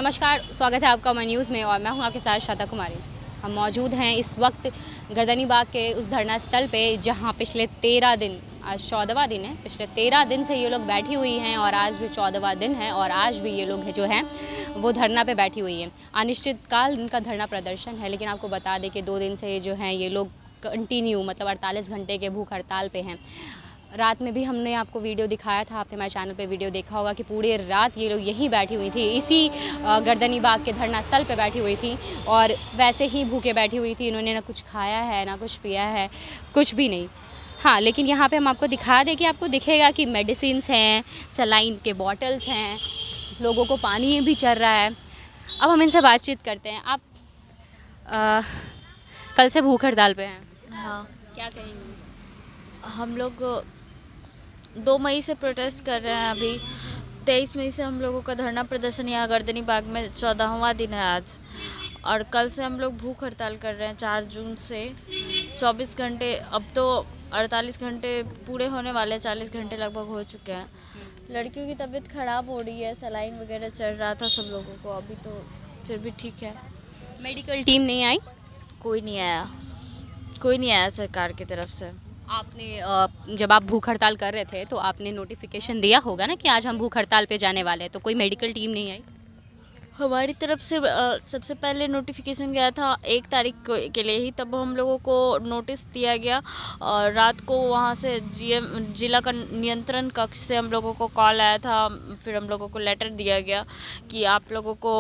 नमस्कार, स्वागत है आपका अमन न्यूज़ में और मैं हूं आपके साथ श्वेता कुमारी। हम मौजूद हैं इस वक्त गर्दनी बाग के उस धरना स्थल पे जहां पिछले 13 दिन, आज 14वां दिन है, पिछले 13 दिन से ये लोग बैठी हुई हैं और आज भी 14वां दिन है और आज भी ये लोग जो हैं वो धरना पे बैठी हुई हैं। अनिश्चितकाल इनका धरना प्रदर्शन है, लेकिन आपको बता दें कि 2 दिन से जो हैं ये लोग कंटिन्यू मतलब 48 घंटे के भूख हड़ताल पे हैं। रात में भी हमने आपको वीडियो दिखाया था, आपने हमारे चैनल पे वीडियो देखा होगा कि पूरे रात ये लोग यहीं बैठी हुई थी, इसी गर्दनी बाग के धरना स्थल पे बैठी हुई थी और वैसे ही भूखे बैठी हुई थी। इन्होंने ना कुछ खाया है ना कुछ पिया है, कुछ भी नहीं। हाँ, लेकिन यहाँ पे हम आपको दिखा दें कि आपको दिखेगा कि मेडिसिन्स हैं, सलाइन के बॉटल्स हैं, लोगों को पानी भी चल रहा है। अब हम इनसे बातचीत करते हैं। आप कल से भूख हड़ताल पे हैं? हाँ, क्या कहेंगे? हम लोग 2 मई से प्रोटेस्ट कर रहे हैं। अभी 23 मई से हम लोगों का धरना प्रदर्शन यहाँ गर्दनी बाग में 14वां दिन है आज, और कल से हम लोग भूख हड़ताल कर रहे हैं 4 जून से 24 घंटे। अब तो 48 घंटे पूरे होने वाले, 40 घंटे लगभग हो चुके हैं। लड़कियों की तबीयत ख़राब हो रही है, सलाइन वगैरह चल रहा था सब लोगों को, अभी तो फिर भी ठीक है। मेडिकल टीम नहीं आई? कोई नहीं आया, कोई नहीं आया सरकार की तरफ से। आपने जब आप भूख हड़ताल कर रहे थे तो आपने नोटिफिकेशन दिया होगा ना कि आज हम भूख हड़ताल पे जाने वाले हैं, तो कोई मेडिकल टीम नहीं आई? हमारी तरफ से सबसे पहले नोटिफिकेशन गया था 1 तारीख के लिए ही, तब हम लोगों को नोटिस दिया गया और रात को वहाँ से जिला का नियंत्रण कक्ष से हम लोगों को कॉल आया था। फिर हम लोगों को लेटर दिया गया कि आप लोगों को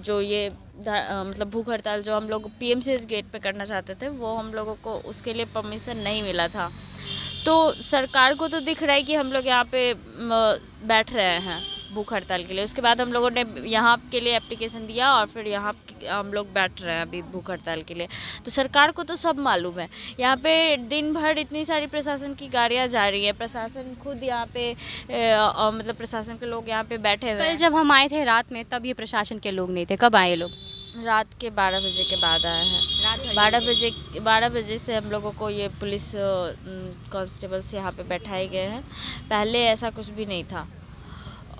जो ये मतलब भूख हड़ताल जो हम लोग PMCH गेट पे करना चाहते थे, वो हम लोगों को उसके लिए परमिशन नहीं मिला था। तो सरकार को तो दिख रहा है कि हम लोग यहाँ पे बैठ रहे हैं भूख हड़ताल के लिए। उसके बाद हम लोगों ने यहाँ के लिए एप्लीकेशन दिया और फिर यहाँ हम लोग बैठ रहे हैं अभी भूख हड़ताल के लिए। तो सरकार को तो सब मालूम है। यहाँ पे दिन भर इतनी सारी प्रशासन की गाड़ियाँ जा रही है, प्रशासन खुद यहाँ पे मतलब प्रशासन के लोग यहाँ पे बैठे हुए हैं। कल जब हम आए थे रात में तब ये प्रशासन के लोग नहीं थे, कब आए लोग? रात के 12 बजे के बाद आए हैं। रात 12 बजे से हम लोगों को ये पुलिस कांस्टेबल्स यहाँ पे बैठाए गए हैं। पहले ऐसा कुछ भी नहीं था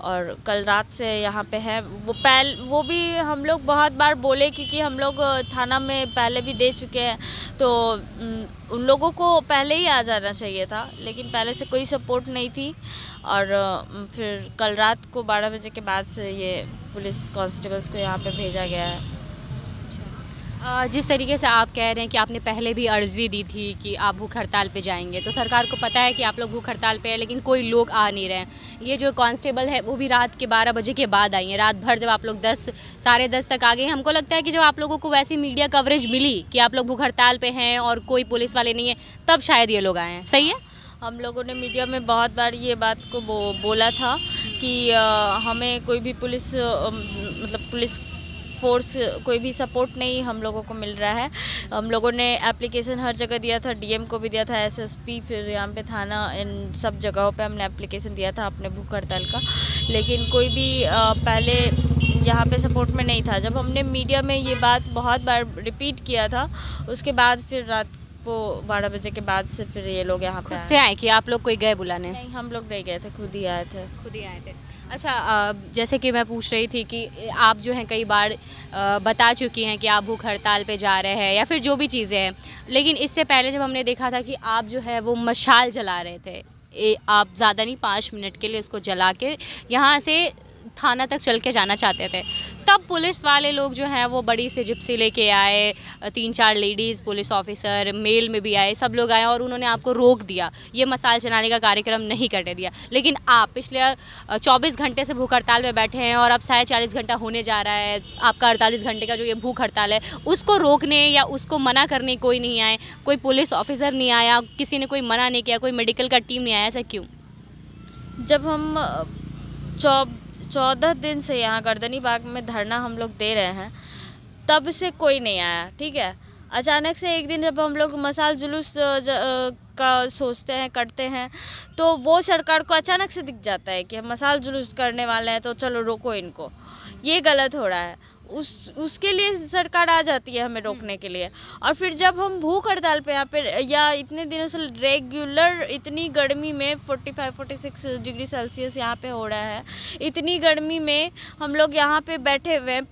और कल रात से यहाँ पे है। वो भी हम लोग बहुत बार बोले क्योंकि हम लोग थाना में पहले भी दे चुके हैं, तो उन लोगों को पहले ही आ जाना चाहिए था, लेकिन पहले से कोई सपोर्ट नहीं थी। और फिर कल रात को 12 बजे के बाद से ये पुलिस कांस्टेबल्स को यहाँ पे भेजा गया है। जिस तरीके से आप कह रहे हैं कि आपने पहले भी अर्जी दी थी कि आप भूख हड़ताल पे जाएंगे, तो सरकार को पता है कि आप लोग भूख हड़ताल पे हैं, लेकिन कोई लोग आ नहीं रहे हैं। ये जो कांस्टेबल है वो भी रात के 12 बजे के बाद आई हैं। रात भर जब आप लोग 10 साढ़े 10 तक आ गए, हमको लगता है कि जब आप लोगों को वैसी मीडिया कवरेज मिली कि आप लोग भूख हड़ताल पे हैं और कोई पुलिस वाले नहीं है, तब शायद ये लोग आए हैं। सही है? हम लोगों ने मीडिया में बहुत बार ये बात को बोला था कि हमें कोई भी पुलिस मतलब पुलिस फोर्स कोई भी सपोर्ट नहीं हम लोगों को मिल रहा है। हम लोगों ने एप्लीकेशन हर जगह दिया था, DM को भी दिया था, SSP, फिर यहाँ पे थाना, इन सब जगहों पे हमने एप्लीकेशन दिया था अपने भूख हड़ताल का, लेकिन कोई भी पहले यहाँ पे सपोर्ट में नहीं था। जब हमने मीडिया में ये बात बहुत बार रिपीट किया था, उसके बाद फिर रात को 12 बजे के बाद से फिर ये लोग यहाँ पे खुद से आए कि आप लोग कोई गए बुलाने? नहीं, हम लोग नहीं गए थे, खुद ही आए थे। खुद ही आए थे। अच्छा, जैसे कि मैं पूछ रही थी कि आप जो हैं कई बार बता चुकी हैं कि आप भूख हड़ताल पे जा रहे हैं या फिर जो भी चीज़ें हैं, लेकिन इससे पहले जब हमने देखा था कि आप जो है वो मशाल जला रहे थे, आप ज़्यादा नहीं 5 मिनट के लिए उसको जला के यहाँ से थाना तक चल के जाना चाहते थे, तब पुलिस वाले लोग जो हैं वो बड़ी सी जिप्सी लेके आए, 3-4 लेडीज़ पुलिस ऑफिसर मेल में भी आए, सब लोग आए और उन्होंने आपको रोक दिया, ये मसाल जलाने का कार्यक्रम नहीं करने दिया। लेकिन आप पिछले 24 घंटे से भूख हड़ताल पे बैठे हैं और अब 40 घंटा होने जा रहा है। आपका 48 घंटे का जो ये भूख हड़ताल है उसको रोकने या उसको मना करने कोई नहीं आए, कोई पुलिस ऑफिसर नहीं आया, किसी ने कोई मना नहीं किया, कोई मेडिकल का टीम नहीं आया, ऐसा क्यों? जब हम 14 दिन से यहाँ गर्दनी बाग में धरना हम लोग दे रहे हैं, तब से कोई नहीं आया, ठीक है। अचानक से एक दिन जब हम लोग मसाल जुलूस का सोचते हैं, करते हैं, तो वो सरकार को अचानक से दिख जाता है कि हम मसाल जुलूस करने वाले हैं तो चलो रोको इनको। ये गलत हो रहा है। उसके लिए सरकार आ जाती है हमें रोकने के लिए। और फिर जब हम भूख हड़ताल पे यहाँ पे या इतने दिनों से रेगुलर इतनी गर्मी में 45-46 डिग्री सेल्सियस यहाँ पे हो रहा है, इतनी गर्मी में हम लोग यहाँ पे बैठे हुए हैं,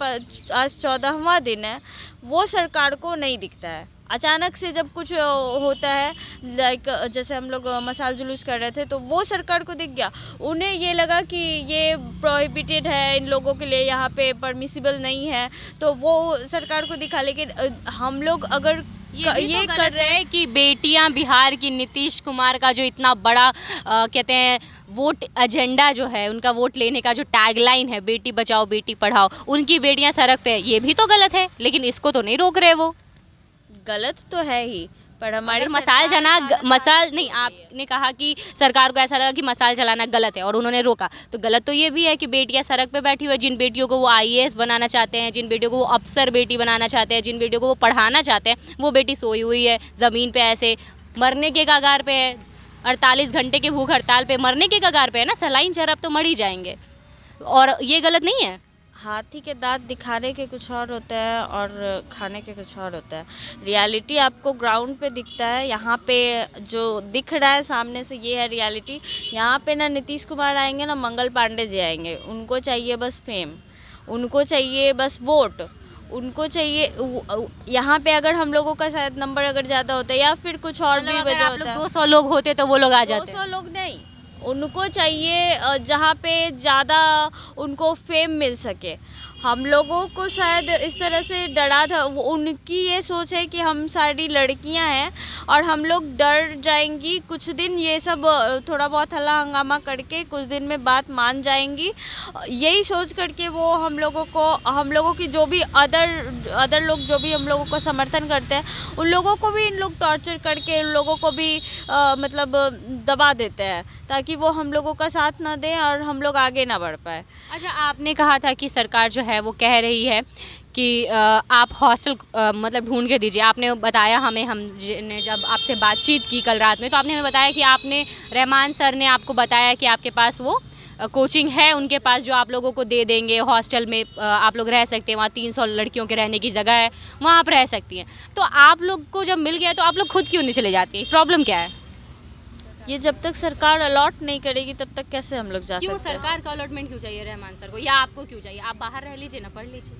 आज 14वां दिन है, वो सरकार को नहीं दिखता है। अचानक से जब कुछ होता है, लाइक जैसे हम लोग मसाल जुलूस कर रहे थे, तो वो सरकार को दिख गया। उन्हें ये लगा कि ये प्रोहिबिटेड है, इन लोगों के लिए यहाँ पे परमिसिबल नहीं है, तो वो सरकार को दिखा। लेकिन हम लोग अगर ये तो कर रहे हैं कि बेटियां, बिहार की नीतीश कुमार का जो इतना बड़ा कहते हैं वोट एजेंडा जो है, उनका वोट लेने का जो टैगलाइन है, बेटी बचाओ बेटी पढ़ाओ, उनकी बेटियां सड़क पे, ये भी तो गलत है। लेकिन इसको तो नहीं रोक रहे वो। गलत तो है ही, पर हमारी मसाल नहीं, आपने कहा कि सरकार को ऐसा लगा कि मसाल जलाना गलत है और उन्होंने रोका, तो गलत तो ये भी है कि बेटियां सड़क पे बैठी हुई है। जिन बेटियों को वो IAS बनाना चाहते हैं, जिन बेटियों को वो अफसर बेटी बनाना चाहते हैं, जिन बेटियों को वो पढ़ाना चाहते हैं, वो बेटी सोई हुई है ज़मीन पे, ऐसे मरने के कगार पे है। 48 घंटे के भूख हड़ताल पे मरने के कगार पे है ना, सलाइन चरब तो मर ही जाएंगे। और ये गलत नहीं है। हाथी के दांत दिखाने के कुछ और होते हैं और खाने के कुछ और होता है। रियलिटी आपको ग्राउंड पे दिखता है, यहाँ पे जो दिख रहा है सामने से ये है रियलिटी। यहाँ पे ना नीतीश कुमार आएंगे ना मंगल पांडे जी आएंगे, उनको चाहिए बस फेम, उनको चाहिए बस वोट, उनको चाहिए। यहाँ पे अगर हम लोगों का शायद नंबर अगर ज़्यादा होता है या फिर कुछ और भी वजह होता है, 200 लोग होते तो वो लोग आ जाते। 200 लोग नहीं, उनको चाहिए जहाँ पे ज़्यादा उनको फेम मिल सके। हम लोगों को शायद इस तरह से डरा था, उनकी ये सोच है कि हम सारी लड़कियां हैं और हम लोग डर जाएंगी कुछ दिन, ये सब थोड़ा बहुत हल्ला हंगामा करके कुछ दिन में बात मान जाएंगी। यही सोच करके वो हम लोगों की जो भी अदर लोग जो भी हम लोगों को समर्थन करते हैं, उन लोगों को भी इन लोग टॉर्चर करके उन लोगों को भी मतलब दबा देते हैं ताकि वो हम लोगों का साथ ना दें और हम लोग आगे ना बढ़ पाए। अच्छा, आपने कहा था कि सरकार जो है वो कह रही है कि आप हॉस्टल मतलब ढूंढ के दीजिए। आपने बताया हमें, हमने जब आपसे बातचीत की कल रात में, तो आपने हमें बताया कि आपने रहमान सर ने आपको बताया कि आपके पास वो कोचिंग है उनके पास, जो आप लोगों को दे देंगे। हॉस्टल में आप लोग रह सकते हैं, वहाँ 300 लड़कियों के रहने की जगह है, वहाँ आप रह सकती हैं। तो आप लोग को जब मिल गया तो आप लोग खुद क्यों नहीं चले जाती? प्रॉब्लम क्या है? ये जब तक सरकार अलॉट नहीं करेगी तब तक कैसे हम लोग जा सकते हैं? क्यों सरकार का अलॉटमेंट क्यों चाहिए रहमान सर को, या आपको क्यों चाहिए? आप बाहर रह लीजिए ना, पढ़ लीजिए।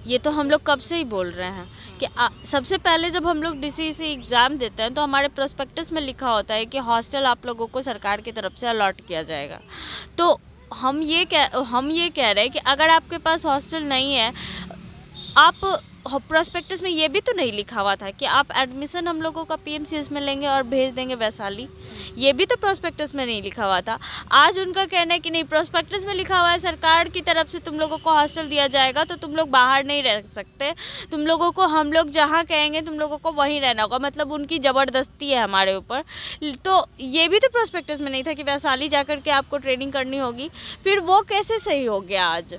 ये तो हम लोग कब से ही बोल रहे हैं कि सबसे पहले जब हम लोग DCEC एग्ज़ाम देते हैं तो हमारे प्रोस्पेक्टस में लिखा होता है कि हॉस्टल आप लोगों को सरकार की तरफ से अलॉट किया जाएगा। तो हम ये कह रहे हैं कि अगर आपके पास हॉस्टल नहीं है, आप प्रोस्पेक्टस में ये भी तो नहीं लिखा हुआ था कि आप एडमिशन हम लोगों का PMCS में लेंगे और भेज देंगे वैशाली, ये भी तो प्रोस्पेक्टस में नहीं लिखा हुआ था। आज उनका कहना है कि नहीं, प्रोस्पेक्टस में लिखा हुआ है सरकार की तरफ से तुम लोगों को हॉस्टल दिया जाएगा, तो तुम लोग बाहर नहीं रह सकते, तुम लोगों को हम लोग जहाँ कहेंगे तुम लोगों को वहीं रहना होगा। मतलब उनकी ज़बरदस्ती है हमारे ऊपर। तो ये भी तो प्रोस्पेक्टस में नहीं था कि वैशाली जा कर के आपको ट्रेनिंग करनी होगी। फिर वो कैसे सही हो गया? आज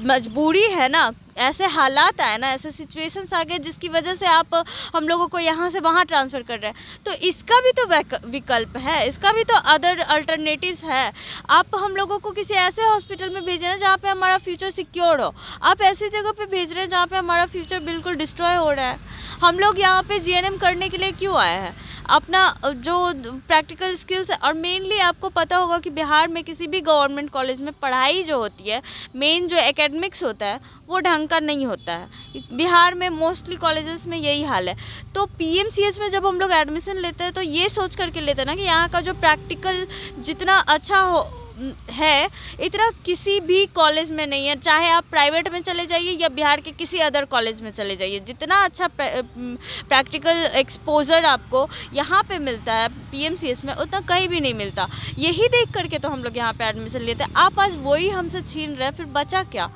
मजबूरी है ना, ऐसे हालात आए ना, ऐसे सिचुएशंस आ गए जिसकी वजह से आप हम लोगों को यहाँ से वहाँ ट्रांसफ़र कर रहे हैं। तो इसका भी तो विकल्प है, इसका भी तो अदर अल्टरनेटिव्स है। आप हम लोगों को किसी ऐसे हॉस्पिटल में भेज रहे हैं जहाँ पे हमारा फ्यूचर सिक्योर हो, आप ऐसी जगह पे भेज रहे हैं जहाँ पे हमारा फ्यूचर बिल्कुल डिस्ट्रॉय हो रहा है। हम लोग यहाँ पे GNM करने के लिए क्यों आए हैं? अपना जो प्रैक्टिकल स्किल्स है, और मेनली आपको पता होगा कि बिहार में किसी भी गवर्नमेंट कॉलेज में पढ़ाई जो होती है, मेन जो एकेडमिक्स होता है वो ढंग का नहीं होता है। बिहार में मोस्टली कॉलेजेस में यही हाल है। तो PMCH में जब हम लोग एडमिशन लेते हैं तो ये सोच करके लेते हैं ना कि यहाँ का जो प्रैक्टिकल जितना अच्छा है इतना किसी भी कॉलेज में नहीं है। चाहे आप प्राइवेट में चले जाइए या बिहार के किसी अदर कॉलेज में चले जाइए, जितना अच्छा प्रैक्टिकल एक्सपोजर आपको यहाँ पे मिलता है PMCH में, उतना कहीं भी नहीं मिलता। यही देख करके तो हम लोग यहाँ पे एडमिशन लेते हैं। आप आज वही हमसे छीन रहे हैं, फिर बचा क्या?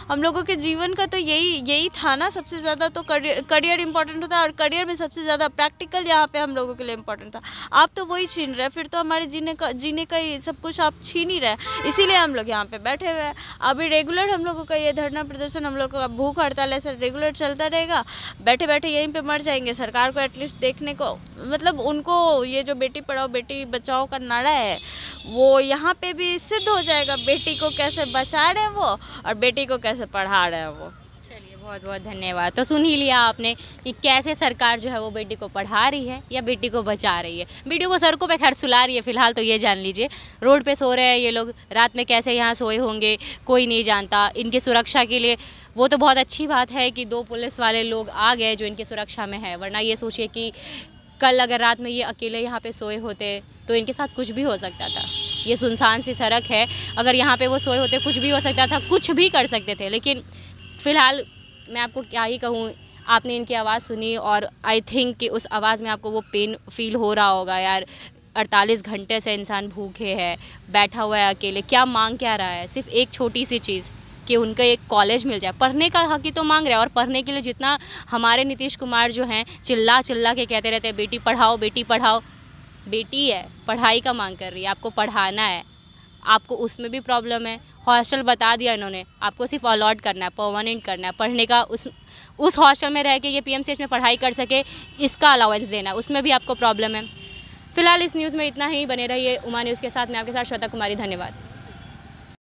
हम लोगों के जीवन का तो यही था ना, सबसे ज़्यादा तो करियर इंपॉर्टेंट होता है, और करियर में सबसे ज़्यादा प्रैक्टिकल यहाँ पे हम लोगों के लिए इम्पोर्टेंट था। आप तो वही छीन रहे हैं, फिर तो हमारे जीने का ही सब कुछ आप छीन ही रहे हैं। इसीलिए हम लोग यहाँ पे बैठे हुए हैं। अभी रेगुलर हम लोगों का ये धरना प्रदर्शन, हम लोग का भूख हड़ताल ऐसा रेगुलर चलता रहेगा। बैठे बैठे यहीं पर मर जाएंगे। सरकार को एटलीस्ट देखने को, मतलब उनको ये जो बेटी पढ़ाओ बेटी बचाओ का नारा है वो यहाँ पे भी सिद्ध हो जाएगा। बेटी को कैसे बचा रहे हैं वो, और बेटी को कैसे पढ़ा रहे हैं वो। बहुत बहुत धन्यवाद। तो सुन ही लिया आपने कि कैसे सरकार जो है वो बेटी को पढ़ा रही है या बेटी को बचा रही है। बेटी को सड़कों पे खैर सुला रही है फ़िलहाल, तो ये जान लीजिए। रोड पे सो रहे हैं ये लोग, रात में कैसे यहाँ सोए होंगे कोई नहीं जानता। इनकी सुरक्षा के लिए वो तो बहुत अच्छी बात है कि 2 पुलिस वाले लोग आ गए जो इनकी सुरक्षा में है, वरना ये सोचिए कि कल अगर रात में ये अकेले यहाँ पे सोए होते तो इनके साथ कुछ भी हो सकता था। ये सुनसान सी सड़क है, अगर यहाँ पे वो सोए होते कुछ भी हो सकता था, कुछ भी कर सकते थे। लेकिन फ़िलहाल मैं आपको क्या ही कहूँ, आपने इनकी आवाज़ सुनी और आई थिंक कि उस आवाज़ में आपको वो पेन फ़ील हो रहा होगा यार। 48 घंटे से इंसान भूखे है, बैठा हुआ है अकेले, क्या मांग क्या रहा है? सिर्फ एक छोटी सी चीज़ कि उनको एक कॉलेज मिल जाए। पढ़ने का हक ही तो मांग रहे हैं, और पढ़ने के लिए जितना हमारे नीतीश कुमार जो हैं चिल्ला चिल्ला के कहते रहते हैं बेटी पढ़ाओ बेटी पढ़ाओ। बेटी है, पढ़ाई का मांग कर रही है, आपको पढ़ाना है, आपको उसमें भी प्रॉब्लम है। हॉस्टल बता दिया इन्होंने, आपको सिर्फ अलॉट करना है, परमानेंट करना है, पढ़ने का उस हॉस्टल में रह के ये पीएमसीएच में पढ़ाई कर सके, इसका अलाउंस देना है, उसमें भी आपको प्रॉब्लम है। फिलहाल इस न्यूज़ में इतना ही। बने रहिए उमा न्यूज़ के साथ। मैं आपके साथ श्वेता कुमारी। धन्यवाद।